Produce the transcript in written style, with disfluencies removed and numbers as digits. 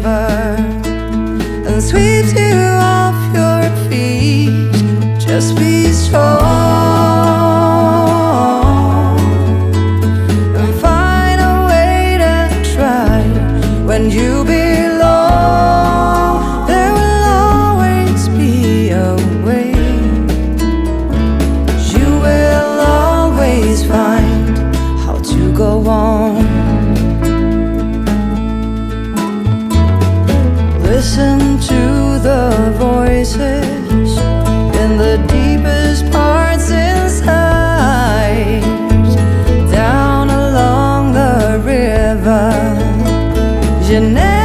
river and sweeps you off your feet. Just be strong and find a way to try. When you belong, there will always be a way. You will always find how to go on. Listen to the voices in the deepest parts inside. Down along the river, you never